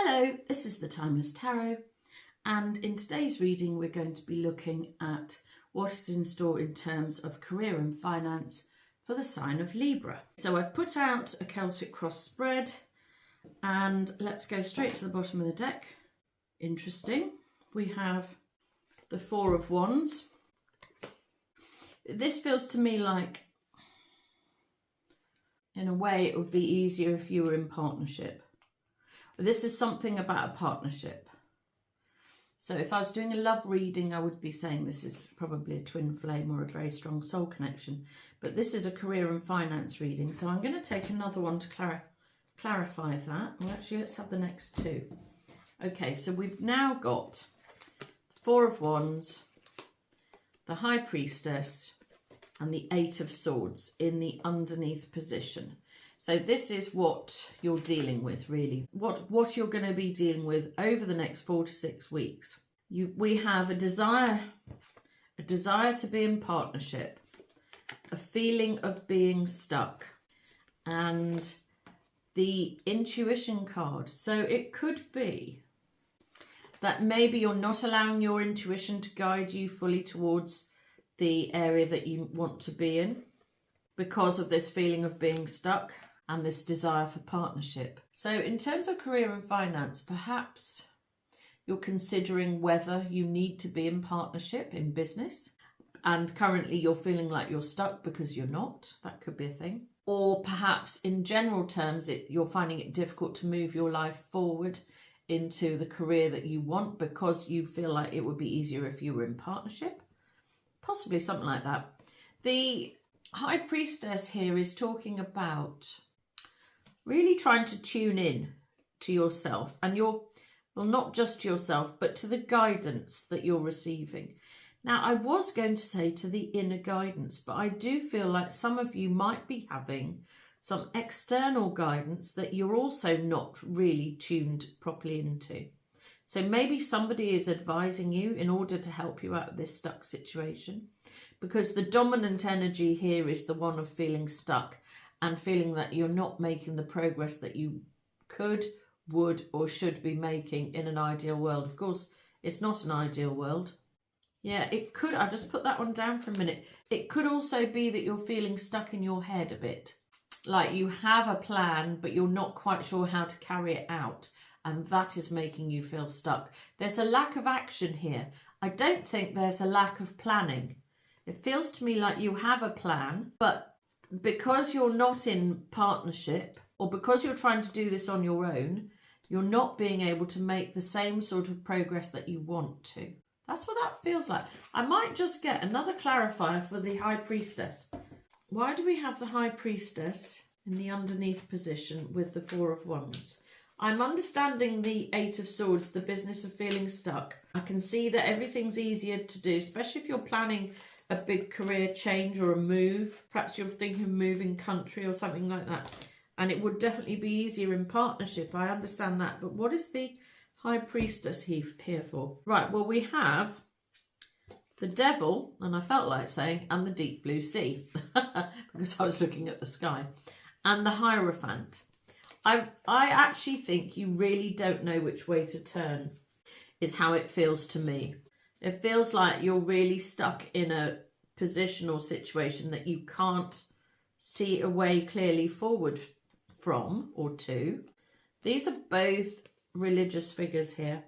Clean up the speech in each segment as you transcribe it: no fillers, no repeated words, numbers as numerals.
Hello, this is the Timeless Tarot, and in today's reading we're going to be looking at what is in store in terms of career and finance for the sign of Libra. So I've put out a Celtic cross spread and let's go straight to the bottom of the deck. Interesting. We have the Four of Wands. This feels to me like, in a way, it would be easier if you were in partnership. This is something about a partnership. So if I was doing a love reading, I would be saying this is probably a twin flame or a very strong soul connection. But this is a career and finance reading. So I'm going to take another one to clarify that. Well, actually, let's have the next two. Okay, so we've now got Four of Wands, the High Priestess, and the Eight of Swords in the underneath position. So this is what you're dealing with, really. What you're going to be dealing with over the next 4 to 6 weeks. We have a desire to be in partnership, a feeling of being stuck, and the intuition card. So it could be that maybe you're not allowing your intuition to guide you fully towards the area that you want to be in because of this feeling of being stuck and this desire for partnership. So in terms of career and finance, perhaps you're considering whether you need to be in partnership in business, and currently you're feeling like you're stuck because you're not. That could be a thing. Or perhaps in general terms, you're finding it difficult to move your life forward into the career that you want because you feel like it would be easier if you were in partnership. Possibly something like that. The High Priestess here is talking about really trying to tune in to yourself and not just to yourself, but to the guidance that you're receiving. Now, I was going to say to the inner guidance, but I do feel like some of you might be having some external guidance that you're also not really tuned properly into. So maybe somebody is advising you in order to help you out of this stuck situation, because the dominant energy here is the one of feeling stuck and feeling that you're not making the progress that you could, would, or should be making in an ideal world. Of course, it's not an ideal world. Yeah, it could. I'll just put that one down for a minute. It could also be that you're feeling stuck in your head a bit. Like you have a plan, but you're not quite sure how to carry it out. And that is making you feel stuck. There's a lack of action here. I don't think there's a lack of planning. It feels to me like you have a plan, but because you're not in partnership, or because you're trying to do this on your own, you're not being able to make the same sort of progress that you want to. That's what that feels like. I might just get another clarifier for the High Priestess. Why do we have the High Priestess in the underneath position with the Four of Wands? I'm understanding the Eight of Swords, the business of feeling stuck. I can see that everything's easier to do, especially if you're planning a big career change or a move. Perhaps you're thinking of moving country or something like that. And it would definitely be easier in partnership. I understand that. But what is the High Priestess here for? Right, well, we have the Devil, and I felt like saying, and the Deep Blue Sea, because I was looking at the sky, and the Hierophant. I actually think you really don't know which way to turn, is how it feels to me. It feels like you're really stuck in a position or situation that you can't see a way clearly forward from or to. These are both religious figures here.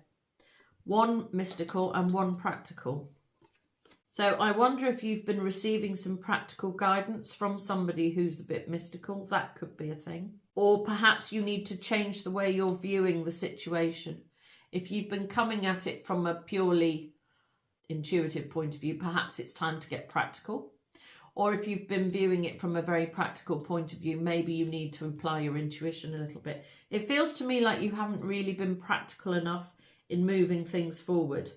One mystical and one practical. So I wonder if you've been receiving some practical guidance from somebody who's a bit mystical. That could be a thing. Or perhaps you need to change the way you're viewing the situation. If you've been coming at it from a purely intuitive point of view, perhaps it's time to get practical. Or if you've been viewing it from a very practical point of view, maybe you need to apply your intuition a little bit. It feels to me like you haven't really been practical enough in moving things forward,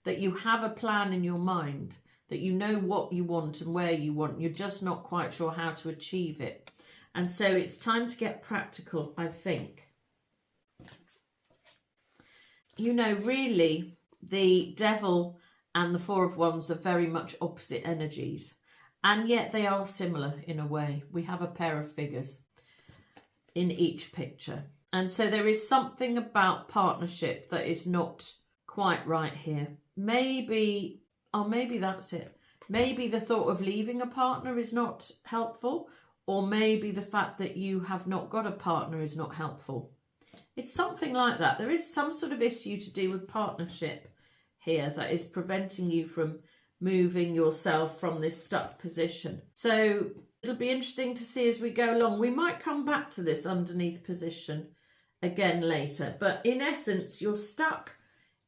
that you have a plan in your mind, that you know what you want and where you want, you're just not quite sure how to achieve it. And so it's time to get practical, I think. You know, really, the Devil and the Four of Wands are very much opposite energies. And yet they are similar in a way. We have a pair of figures in each picture. And so there is something about partnership that is not quite right here. Maybe, or maybe that's it. Maybe the thought of leaving a partner is not helpful, or maybe the fact that you have not got a partner is not helpful. It's something like that. There is some sort of issue to do with partnership here that is preventing you from moving yourself from this stuck position. So it'll be interesting to see as we go along. We might come back to this underneath position again later, but in essence, you're stuck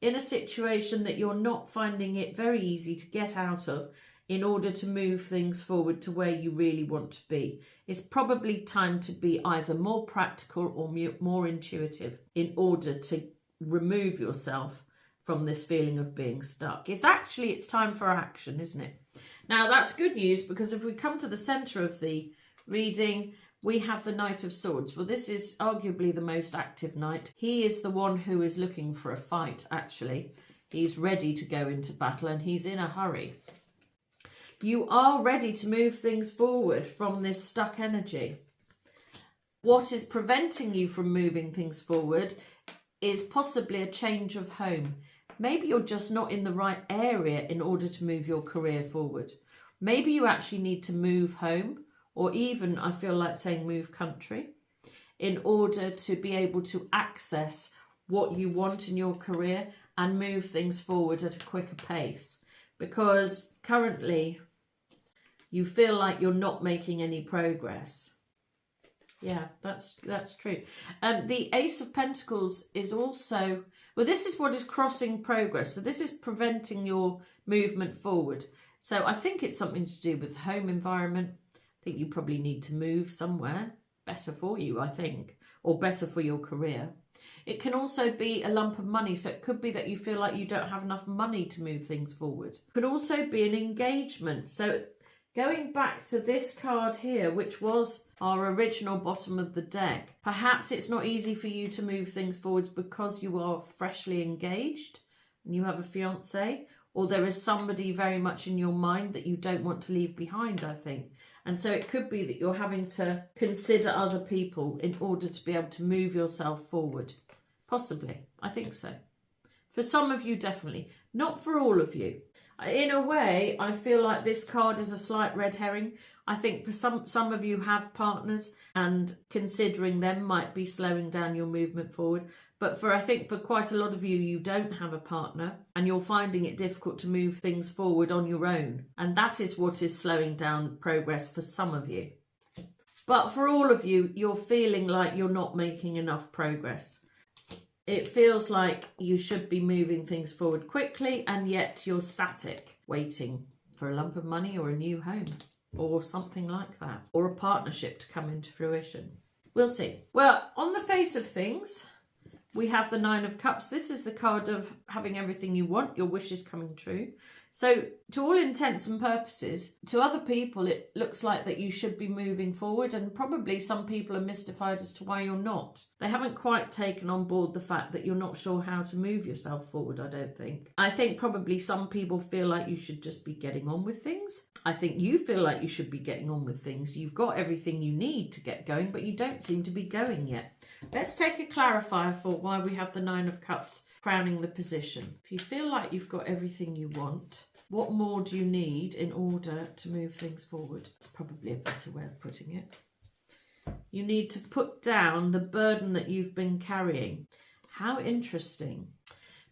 in a situation that you're not finding it very easy to get out of in order to move things forward to where you really want to be. It's probably time to be either more practical or more intuitive in order to remove yourself from this feeling of being stuck. It's time for action, isn't it? Now that's good news, because if we come to the center of the reading, we have the Knight of Swords. Well, this is arguably the most active knight. He is the one who is looking for a fight, actually. He's ready to go into battle and he's in a hurry. You are ready to move things forward from this stuck energy. What is preventing you from moving things forward is possibly a change of home. Maybe you're just not in the right area in order to move your career forward. Maybe you actually need to move home, or even, I feel like saying, move country, in order to be able to access what you want in your career and move things forward at a quicker pace. Because currently you feel like you're not making any progress. Yeah, that's true. The Ace of Pentacles is also, well, this is what is crossing progress. So this is preventing your movement forward. So I think it's something to do with home environment. I think you probably need to move somewhere better for you, I think, or better for your career. It can also be a lump of money. So it could be that you feel like you don't have enough money to move things forward. It could also be an engagement. So going back to this card here, which was our original bottom of the deck, perhaps it's not easy for you to move things forwards because you are freshly engaged and you have a fiance, or there is somebody very much in your mind that you don't want to leave behind, I think. And so it could be that you're having to consider other people in order to be able to move yourself forward. Possibly. I think so. For some of you, definitely. Not for all of you. In a way, I feel like this card is a slight red herring. I think for some of you have partners, and considering them might be slowing down your movement forward. But I think for quite a lot of you, you don't have a partner and you're finding it difficult to move things forward on your own. And that is what is slowing down progress for some of you. But for all of you, you're feeling like you're not making enough progress. It feels like you should be moving things forward quickly, and yet you're static, waiting for a lump of money or a new home or something like that, or a partnership to come into fruition. We'll see. Well, on the face of things, we have the Nine of Cups. This is the card of having everything you want, your wishes coming true. So to all intents and purposes, to other people, it looks like that you should be moving forward, and probably some people are mystified as to why you're not. They haven't quite taken on board the fact that you're not sure how to move yourself forward, I don't think. I think probably some people feel like you should just be getting on with things. I think you feel like you should be getting on with things. You've got everything you need to get going, but you don't seem to be going yet. Let's take a clarifier for why we have the Nine of Cups crowning the position. If you feel like you've got everything you want, what more do you need in order to move things forward? It's probably a better way of putting it. You need to put down the burden that you've been carrying. How interesting.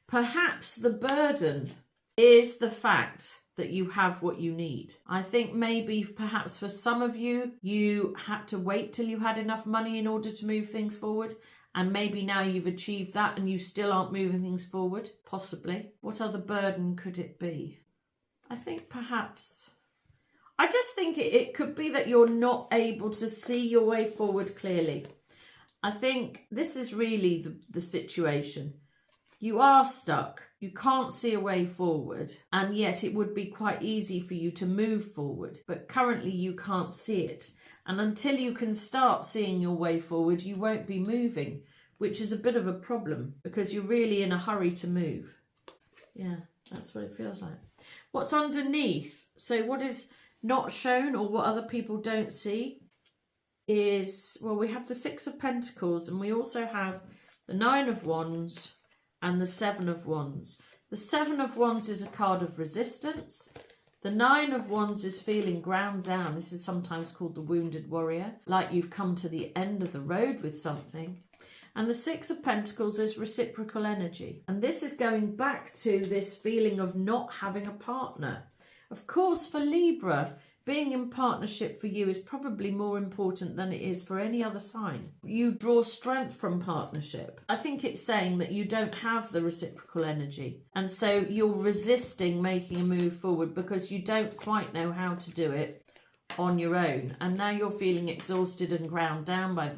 Perhaps the burden is the fact that you have what you need. I think maybe perhaps for some of you, you had to wait till you had enough money in order to move things forward. And maybe now you've achieved that and you still aren't moving things forward. Possibly. What other burden could it be? I think perhaps, I just think it could be that you're not able to see your way forward clearly. I think this is really the situation. You are stuck. You can't see a way forward, and yet it would be quite easy for you to move forward. But currently you can't see it. And until you can start seeing your way forward, you won't be moving, which is a bit of a problem because you're really in a hurry to move. Yeah, that's what it feels like. What's underneath? So what is not shown or what other people don't see? is, well, we have the Six of Pentacles, and we also have the Nine of Wands and the Seven of Wands. The Seven of Wands is a card of resistance. The Nine of Wands is feeling ground down. This is sometimes called the wounded warrior, like you've come to the end of the road with something. And the Six of Pentacles is reciprocal energy. And this is going back to this feeling of not having a partner. Of course, for Libra, being in partnership for you is probably more important than it is for any other sign. You draw strength from partnership. I think it's saying that you don't have the reciprocal energy. And so you're resisting making a move forward because you don't quite know how to do it on your own. And now you're feeling exhausted and ground down by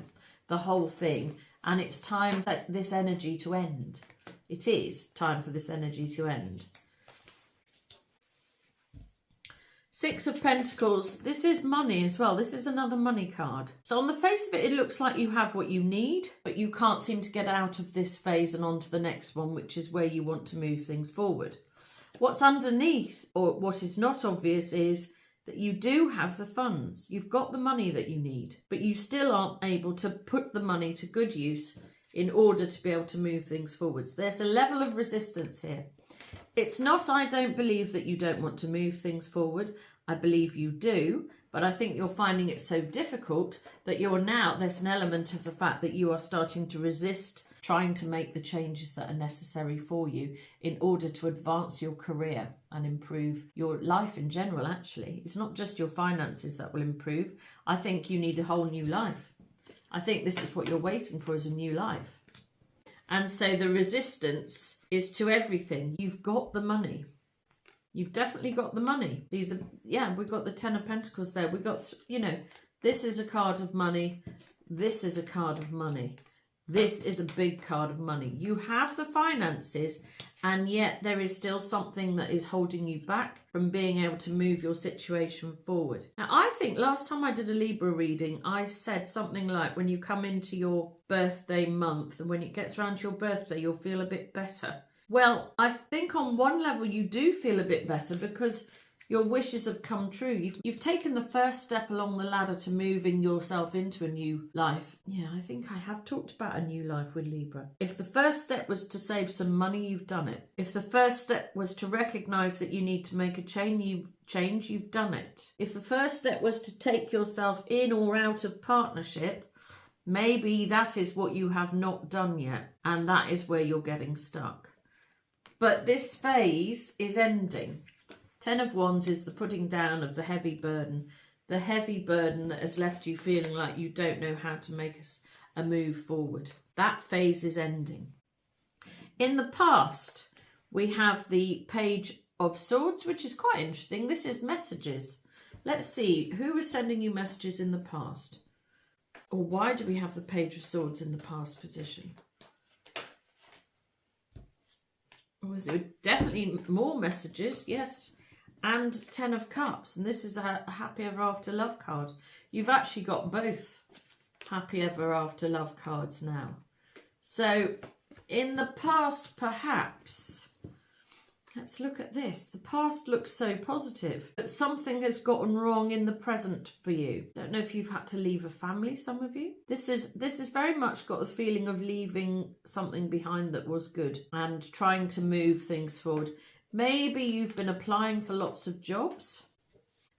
the whole thing. And it's time for this energy to end. It is time for this energy to end. Six of Pentacles, this is money as well. This is another money card. So on the face of it, it looks like you have what you need, but you can't seem to get out of this phase and on to the next one, which is where you want to move things forward. What's underneath, or what is not obvious, is that you do have the funds. You've got the money that you need, but you still aren't able to put the money to good use in order to be able to move things forwards. There's a level of resistance here. It's not, I don't believe that you don't want to move things forward. I believe you do, but I think you're finding it so difficult that there's an element of the fact that you are starting to resist trying to make the changes that are necessary for you in order to advance your career and improve your life in general, actually. It's not just your finances that will improve. I think you need a whole new life. I think this is what you're waiting for, is a new life. And so the resistance is to everything. You've got the money. You've definitely got the money. These are, yeah, we've got the Ten of Pentacles there. We've got, you know, this is a card of money. This is a card of money. This is a big card of money. You have the finances, and yet there is still something that is holding you back from being able to move your situation forward. Now, I think last time I did a Libra reading, I said something like, when you come into your birthday month and when it gets around to your birthday, you'll feel a bit better. Well, I think on one level you do feel a bit better because your wishes have come true. You've taken the first step along the ladder to moving yourself into a new life. Yeah, I think I have talked about a new life with Libra. If the first step was to save some money, you've done it. If the first step was to recognise that you need to make a change, you've done it. If the first step was to take yourself in or out of partnership, maybe that is what you have not done yet, and that is where you're getting stuck. But this phase is ending. Ten of Wands is the putting down of the heavy burden that has left you feeling like you don't know how to make a move forward. That phase is ending. In the past, we have the Page of Swords, which is quite interesting. This is messages. Let's see, who was sending you messages in the past? Or why do we have the Page of Swords in the past position? Well, there were definitely more messages, yes. And Ten of Cups, and this is a happy ever after love card. You've actually got both happy ever after love cards now. So in the past, perhaps, let's look at this. The past looks so positive, but something has gotten wrong in the present for you. Don't know if you've had to leave a family, some of you. This is very much got a feeling of leaving something behind that was good and trying to move things forward. Maybe you've been applying for lots of jobs.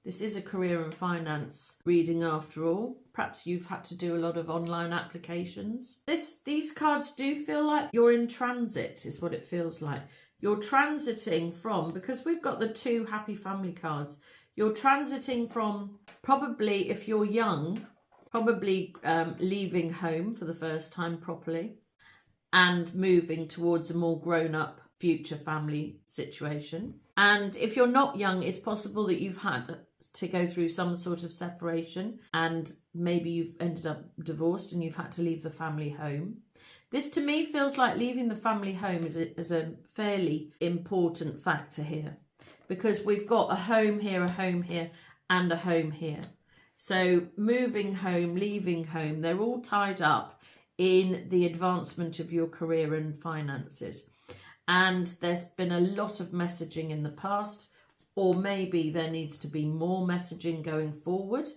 This is a career and finance reading after all. Perhaps you've had to do a lot of online applications. These cards do feel like you're in transit, is what it feels like. You're transiting from, because we've got the two happy family cards, you're transiting from, probably if you're young, probably leaving home for the first time properly and moving towards a more grown-up future family situation. And if you're not young, it's possible that you've had to go through some sort of separation and maybe you've ended up divorced and you've had to leave the family home. This to me feels like leaving the family home is a fairly important factor here, because we've got a home here and a home here. So moving home, leaving home, they're all tied up in the advancement of your career and finances. And there's been a lot of messaging in the past, or maybe there needs to be more messaging going forward.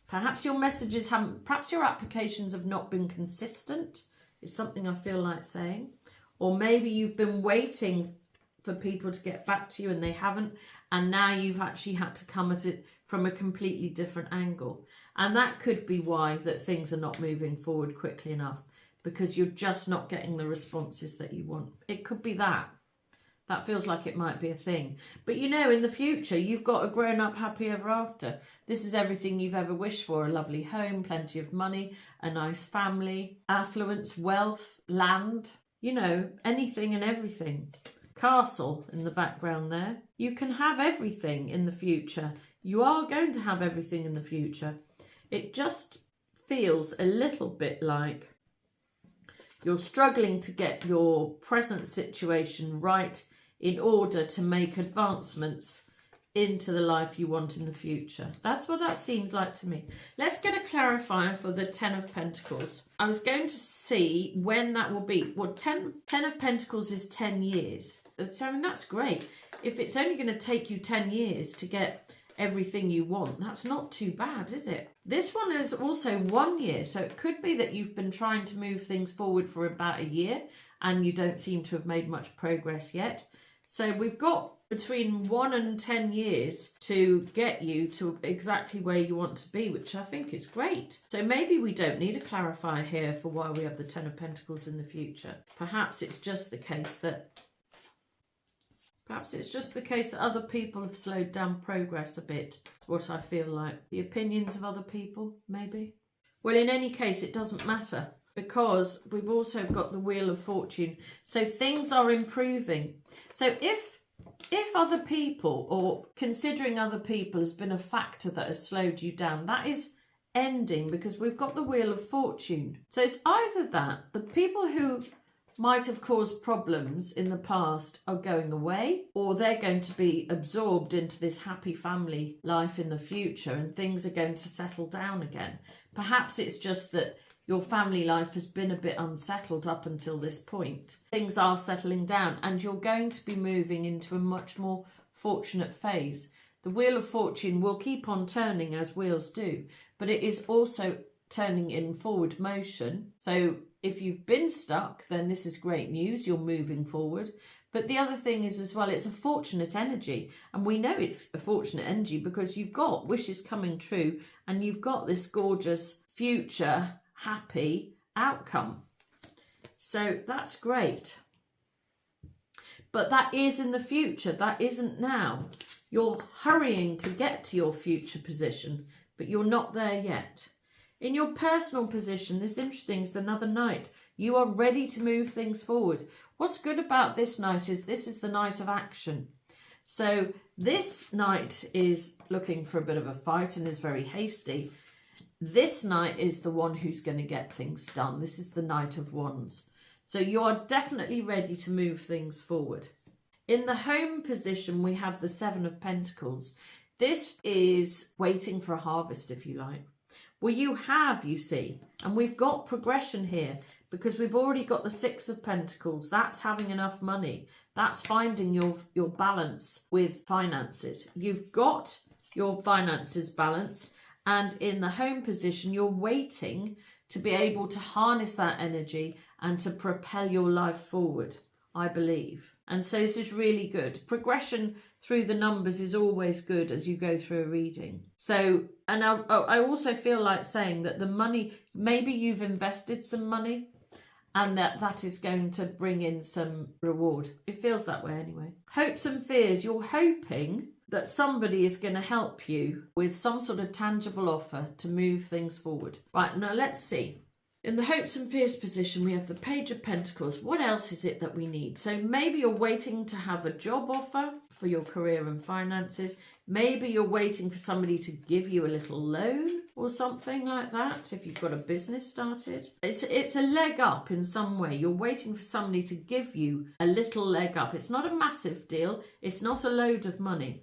Perhaps your messages haven't, perhaps your applications have not been consistent. It's something I feel like saying. Or maybe you've been waiting for people to get back to you and they haven't. And now you've actually had to come at it from a completely different angle. And that could be why that things are not moving forward quickly enough, because you're just not getting the responses that you want. It could be that. That feels like it might be a thing. But you know, in the future, you've got a grown-up happy ever after. This is everything you've ever wished for. A lovely home, plenty of money, a nice family, affluence, wealth, land, you know, anything and everything. Castle in the background there. You can have everything in the future. You are going to have everything in the future. It just feels a little bit like you're struggling to get your present situation right in order to make advancements into the life you want in the future. That's what that seems like to me. Let's get a clarifier for the Ten of Pentacles. I was going to see when that will be. Well, Ten of Pentacles is 10 years. So I mean, that's great. If it's only going to take you 10 years to get everything you want, that's not too bad, is it? This one is also 1 year. So it could be that you've been trying to move things forward for about a year and you don't seem to have made much progress yet. So we've got between 1 and 10 years to get you to exactly where you want to be, which I think is great. So maybe we don't need a clarifier here for why we have the Ten of Pentacles in the future. Perhaps it's just the case that other people have slowed down progress a bit. That's what I feel like. The opinions of other people, maybe. Well, in any case, it doesn't matter, because we've also got the Wheel of Fortune. So things are improving. So if other people, or considering other people, has been a factor that has slowed you down, that is ending, because we've got the Wheel of Fortune. So it's either that the people who might have caused problems in the past are going away, or they're going to be absorbed into this happy family life in the future and things are going to settle down again. Perhaps it's just that your family life has been a bit unsettled up until this point. Things are settling down and you're going to be moving into a much more fortunate phase. The Wheel of Fortune will keep on turning as wheels do, but it is also turning in forward motion. So if you've been stuck, then this is great news. You're moving forward. But the other thing is as well, it's a fortunate energy. And we know it's a fortunate energy because you've got wishes coming true and you've got this gorgeous future happy outcome. So that's great. But that is in the future. That isn't now. You're hurrying to get to your future position, but you're not there yet. In your personal position, this is interesting, it's another night. You are ready to move things forward. What's good about this night is this is the night of action. So this night is looking for a bit of a fight and is very hasty. This night is the one who's going to get things done. This is the Knight of Wands. So you are definitely ready to move things forward. In the home position, we have the Seven of Pentacles. This is waiting for a harvest, if you like. Well, you see, and we've got progression here because we've already got the Six of Pentacles. That's having enough money. That's finding your balance with finances. You've got your finances balanced, and in the home position, you're waiting to be able to harness that energy and to propel your life forward, I believe. And so this is really good. Progression through the numbers is always good as you go through a reading. So, and I also feel like saying that the money, maybe you've invested some money and that is going to bring in some reward. It feels that way anyway. Hopes and fears. You're hoping that somebody is going to help you with some sort of tangible offer to move things forward. Right, now let's see. In the hopes and fears position, we have the Page of Pentacles. What else is it that we need? So maybe you're waiting to have a job offer for your career and finances. Maybe you're waiting for somebody to give you a little loan or something like that if you've got a business started. It's a leg up in some way. You're waiting for somebody to give you a little leg up. It's not a massive deal. It's not a load of money.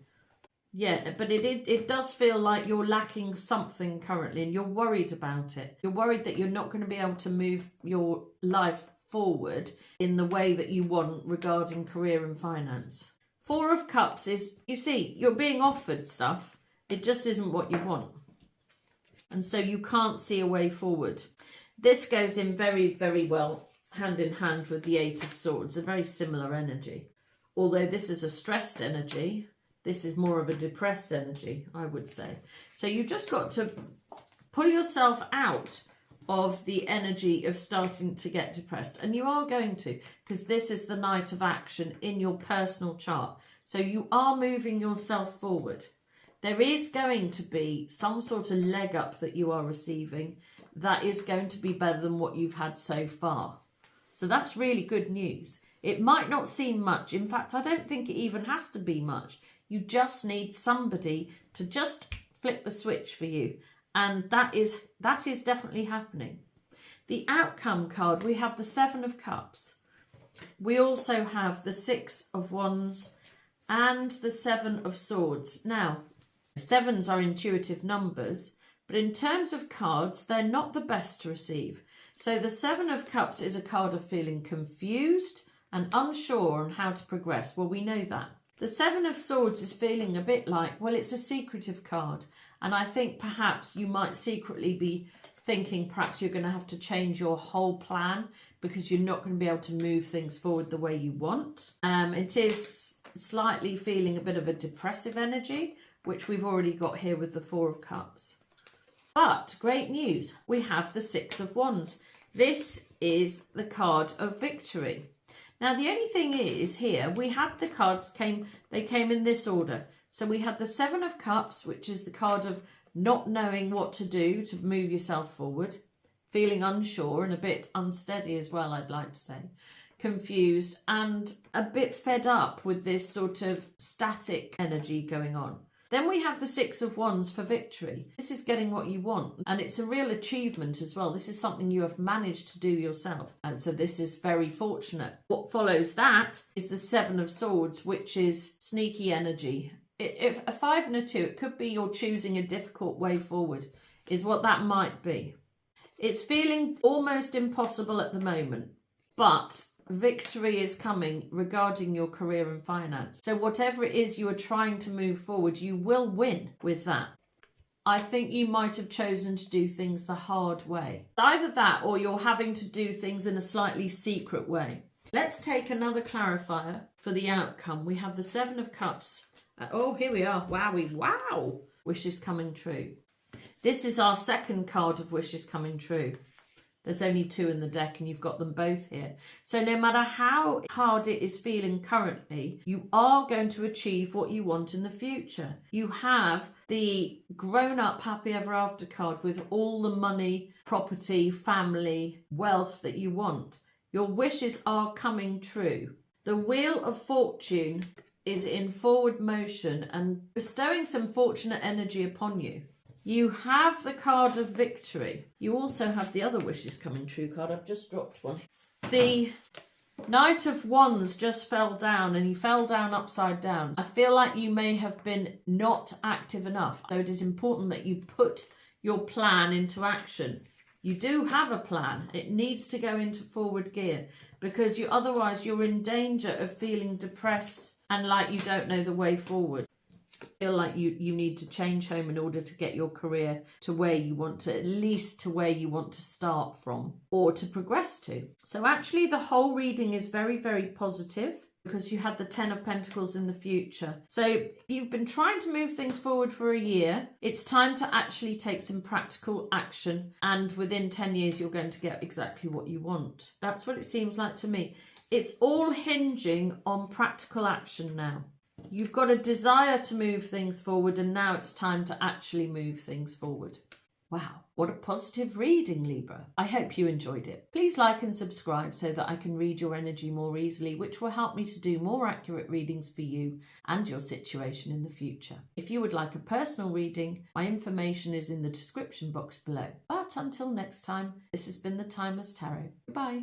Yeah, but it does feel like you're lacking something currently and you're worried about it. You're worried that you're not going to be able to move your life forward in the way that you want regarding career and finance. Four of Cups is, you see, you're being offered stuff. It just isn't what you want. And so you can't see a way forward. This goes in very, very well hand in hand with the Eight of Swords, a very similar energy. Although this is a stressed energy, this is more of a depressed energy, I would say. So you've just got to pull yourself out of the energy of starting to get depressed. And you are going to, because this is the Knight of Action in your personal chart. So you are moving yourself forward. There is going to be some sort of leg up that you are receiving that is going to be better than what you've had so far. So that's really good news. It might not seem much. In fact, I don't think it even has to be much. You just need somebody to just flip the switch for you. And that is definitely happening. The outcome card, we have the Seven of Cups. We also have the Six of Wands and the Seven of Swords. Now, sevens are intuitive numbers, but in terms of cards, they're not the best to receive. So the Seven of Cups is a card of feeling confused and unsure on how to progress. Well, we know that. The Seven of Swords is feeling a bit like, well, it's a secretive card. And I think perhaps you might secretly be thinking perhaps you're going to have to change your whole plan because you're not going to be able to move things forward the way you want. It is slightly feeling a bit of a depressive energy, which we've already got here with the Four of Cups. But great news, we have the Six of Wands. This is the card of victory. Now, the only thing is here, we had the cards, they came in this order. So we had the Seven of Cups, which is the card of not knowing what to do to move yourself forward, feeling unsure and a bit unsteady as well, I'd like to say, confused and a bit fed up with this sort of static energy going on. Then we have the Six of Wands for victory. This is getting what you want, and it's a real achievement as well. This is something you have managed to do yourself, and so this is very fortunate. What follows that is the Seven of Swords, which is sneaky energy. If a 5 and a 2, it could be you're choosing a difficult way forward, is what that might be. It's feeling almost impossible at the moment, but victory is coming regarding your career and finance. So whatever it is you are trying to move forward, you will win with that. I think you might have chosen to do things the hard way. Either that or you're having to do things in a slightly secret way. Let's take another clarifier for the outcome. We have the Seven of Cups. Oh, here we are. Wowie, wow. Wishes coming true. This is our second card of wishes coming true. There's only 2 in the deck and you've got them both here. So no matter how hard it is feeling currently, you are going to achieve what you want in the future. You have the grown-up happy ever after card with all the money, property, family, wealth that you want. Your wishes are coming true. The Wheel of Fortune is in forward motion and bestowing some fortunate energy upon you. You have the card of victory. You also have the other wishes coming true card. I've just dropped one. The Knight of Wands just fell down, and he fell down upside down. I feel like you may have been not active enough. So it is important that you put your plan into action. You do have a plan. It needs to go into forward gear because otherwise you're in danger of feeling depressed and like you don't know the way forward. Feel like you need to change home in order to get your career to where you want to, at least to where you want to start from or to progress to. So actually the whole reading is very, very positive because you had the 10 of Pentacles in the future. So you've been trying to move things forward for a year. It's time to actually take some practical action, and within 10 years you're going to get exactly what you want. That's what it seems like to me. It's all hinging on practical action now. You've got a desire to move things forward, and now it's time to actually move things forward. Wow, what a positive reading, Libra. I hope you enjoyed it. Please like and subscribe so that I can read your energy more easily, which will help me to do more accurate readings for you and your situation in the future. If you would like a personal reading, my information is in the description box below. But until next time, this has been the Timeless Tarot. Goodbye.